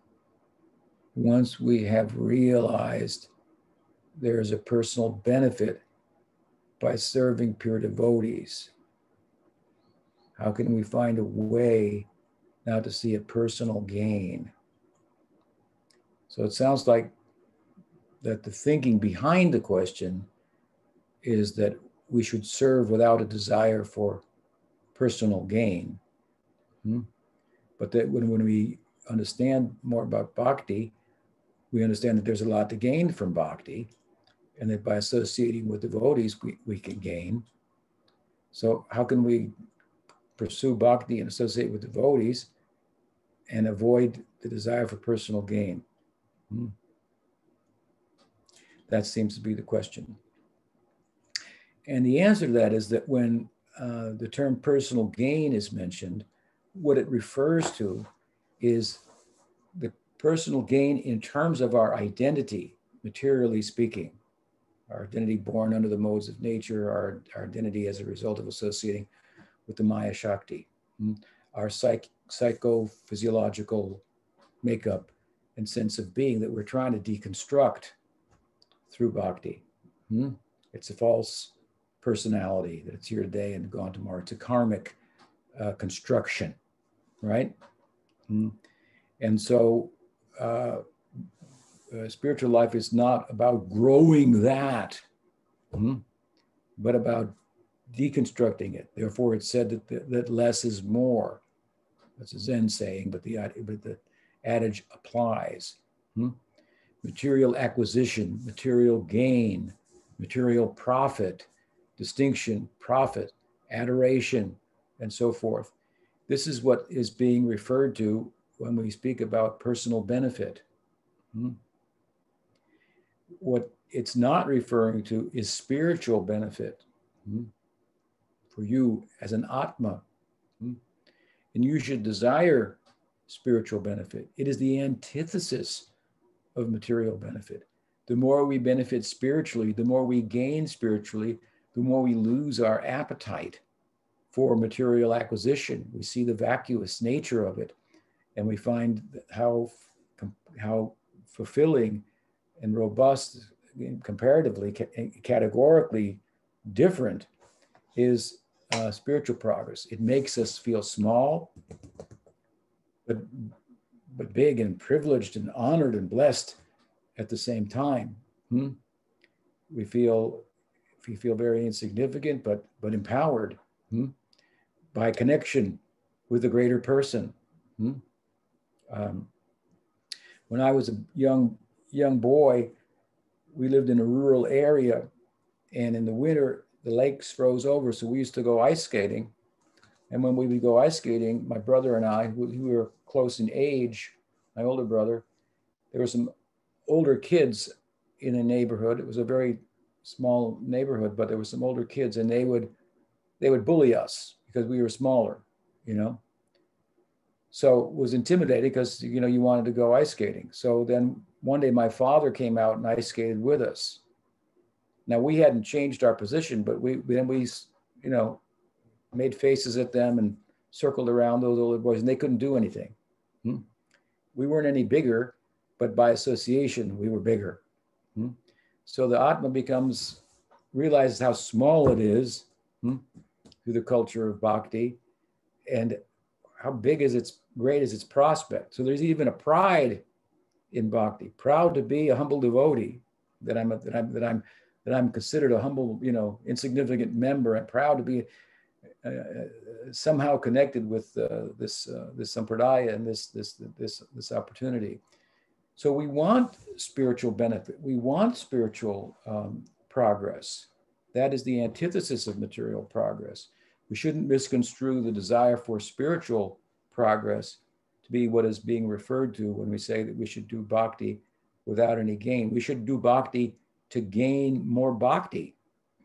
once we have realized there is a personal benefit by serving pure devotees? How can we find a way now to see a personal gain? So it sounds like that the thinking behind the question is that we should serve without a desire for personal gain. But that when we understand more about bhakti, we understand that there's a lot to gain from bhakti, and that by associating with devotees, we can gain. So how can we pursue bhakti and associate with devotees and avoid the desire for personal gain? That seems to be the question. And the answer to that is that when the term personal gain is mentioned, what it refers to is the personal gain in terms of our identity, materially speaking. Our identity born under the modes of nature, our identity as a result of associating with the Maya Shakti, our psychophysiological makeup and sense of being that we're trying to deconstruct through bhakti. It's a false personality that's here today and gone tomorrow. It's a karmic construction, right? And so spiritual life is not about growing that, but about deconstructing it. Therefore, it's said that less is more. That's a Zen saying, but the adage applies. Material acquisition, material gain, material profit, distinction, profit, adoration, and so forth. This is what is being referred to when we speak about personal benefit. What it's not referring to is spiritual benefit for you as an Atma. And you should desire spiritual benefit. It is the antithesis of material benefit. The more we benefit spiritually, the more we gain spiritually, the more we lose our appetite for material acquisition. We see the vacuous nature of it, and we find how fulfilling and robust, comparatively, categorically different is spiritual progress. It makes us feel small, but big and privileged and honored and blessed at the same time. We feel very insignificant, but empowered by connection with the greater person. When I was a young boy, we lived in a rural area, and in the winter, the lakes froze over, so we used to go ice skating. And when we would go ice skating, my brother and I, we were close in age, my older brother, there were some older kids in the neighborhood. It was a very small neighborhood, but there were some older kids, and they would bully us because we were smaller, So it was intimidating because, you wanted to go ice skating. So then one day my father came out and ice skated with us. Now we hadn't changed our position, but we made faces at them and circled around those older boys, and they couldn't do anything. We weren't any bigger, but by association, we were bigger. So the Atma realizes how small it is through the culture of bhakti, and how great is its prospect. So there's even a pride in bhakti, proud to be a humble devotee, that I'm considered a humble, insignificant member, and proud to be somehow connected with this sampradaya and this opportunity. So we want spiritual benefit. We want spiritual progress. That is the antithesis of material progress. We shouldn't misconstrue the desire for spiritual progress to be what is being referred to when we say that we should do bhakti without any gain. We should do bhakti to gain more bhakti.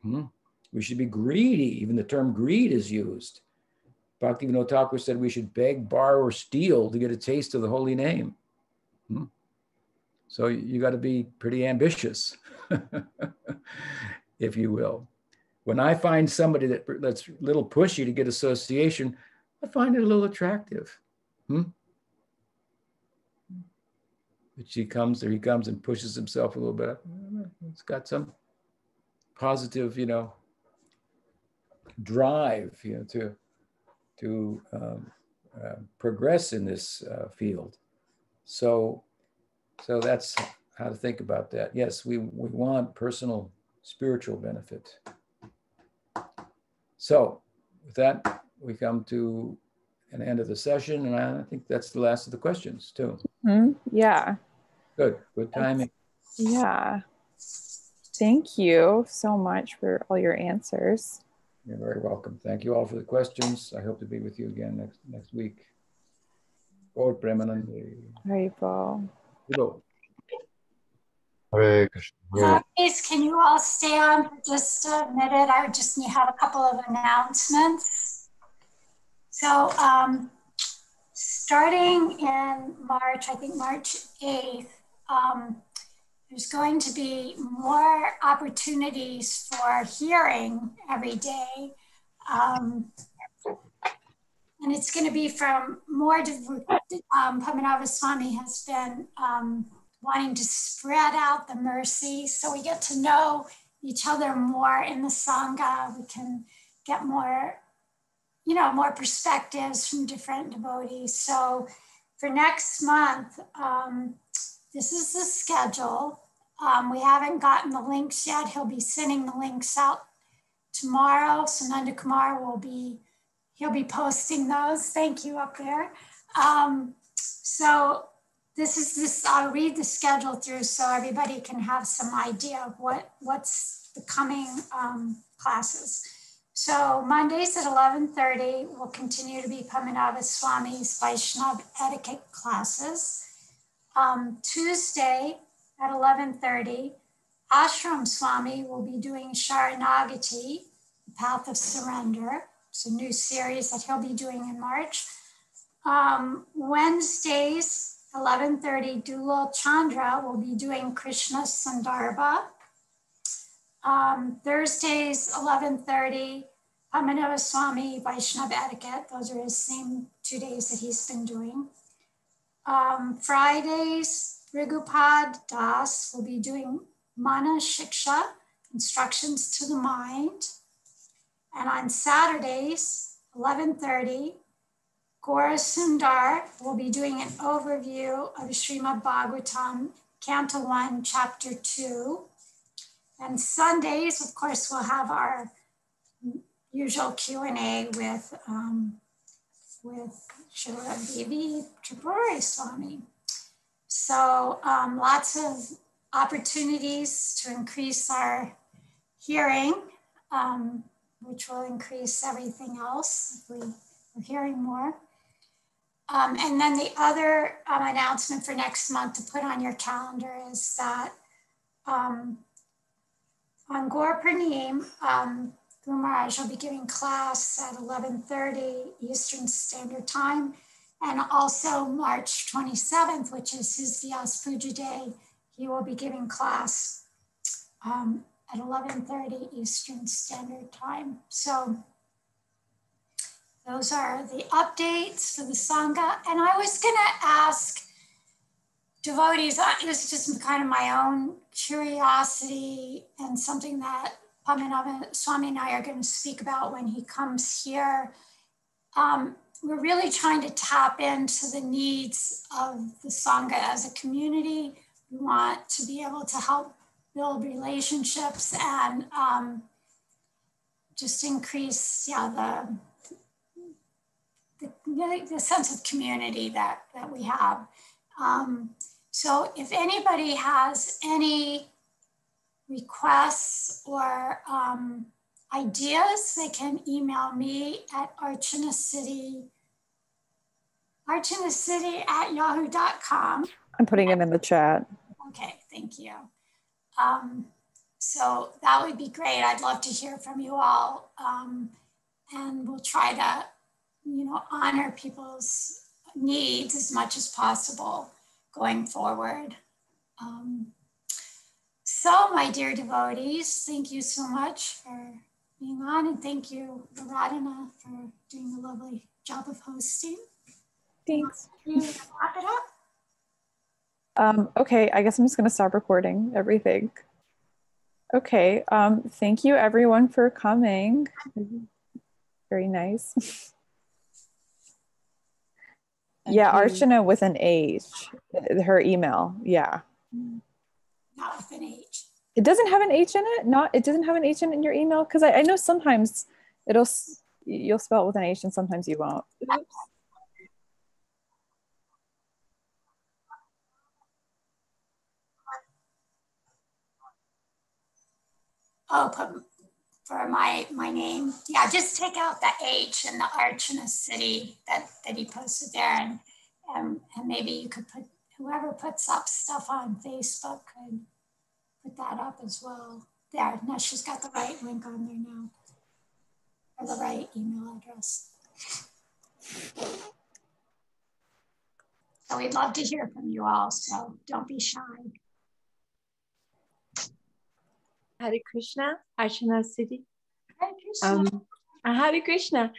We should be greedy. Even the term greed is used. Bhaktivinoda Thakur said we should beg, borrow, or steal to get a taste of the holy name. So you got to be pretty ambitious, if you will. When I find somebody that's a little pushy to get association, I find it a little attractive. But he comes and pushes himself a little bit. It's got some positive, drive, to progress in this field. So that's how to think about that. Yes, we want personal spiritual benefit. So with that, we come to an end of the session, and I think that's the last of the questions too. Yeah. Good timing. Yeah. Thank you so much for all your answers. You're very welcome. Thank you all for the questions. I hope to be with you again next week. Hare Krishna. Please, can you all stay on for just a minute? I just have a couple of announcements. So starting in March, I think March 8th, there's going to be more opportunities for hearing every day. And it's going to be from more, Padmanabha Swami has been wanting to spread out the mercy so we get to know each other more in the Sangha. We can get more, more perspectives from different devotees. So for next month, this is the schedule. We haven't gotten the links yet. He'll be sending the links out tomorrow. So Nanda Kumar he'll be posting those. Thank you up there. So I'll read the schedule through so everybody can have some idea of what's the coming classes. So Mondays at 11:30 will continue to be Padmanabha Swami's Vaishnava etiquette classes. Tuesday at 11:30, Ashram Swami will be doing Sharanagati, the Path of Surrender. It's a new series that he'll be doing in March. Wednesdays, 11:30, Dulal Chandra will be doing Krishna Sandarbha. Thursdays, 11:30, Padmanabha Swami, Vaishnava etiquette. Those are his same 2 days that he's been doing. Fridays, Rigupad Das will be doing Mana Shiksha, instructions to the mind. And on Saturdays, 11:30, Gaura Sundar will be doing an overview of Srimad Bhagavatam, Canto 1, Chapter 2. And Sundays, of course, we'll have our usual Q&A with Srila Devi Tripurari Swami. So lots of opportunities to increase our hearing, which will increase everything else if we're hearing more. And then the other announcement for next month to put on your calendar is that on Gaur Purnim, Guru Maharaj will be giving class at 11:30 Eastern Standard Time. And also March 27th, which is his Vyas Puja Day, he will be giving class at 11:30 Eastern Standard Time. So those are the updates for the Sangha. And I was gonna ask devotees, this is just kind of my own curiosity and something that Padmanabha Swami and I are going to speak about when he comes here. We're really trying to tap into the needs of the Sangha as a community. We want to be able to help build relationships and just increase the sense of community that we have. So if anybody has any requests or ideas, they can email me at archanacity@yahoo.com. I'm putting it in the chat. Okay, thank you. So that would be great. I'd love to hear from you all. And we'll try to, honor people's needs as much as possible going forward. So my dear devotees, thank you so much for being on, and thank you, Radhana, for doing a lovely job of hosting. Thanks. You wrap it up? Okay, I guess I'm just gonna stop recording everything. Okay, thank you everyone for coming. Very nice. Yeah, Archana with an H, her email, yeah. Not with an H. It doesn't have an H in it? It doesn't have an H in your email? Because I know sometimes you'll spell it with an H and sometimes you won't. Oops. put for my name. Yeah, just take out the H and the Arch in a City that he posted there, and maybe you could put, whoever puts up stuff on Facebook could put that up as well. There, now she's got the right link on there now, or the right email address. So we'd love to hear from you all, so don't be shy. Hare Krishna, Archana City. Hare Krishna. Hare Krishna.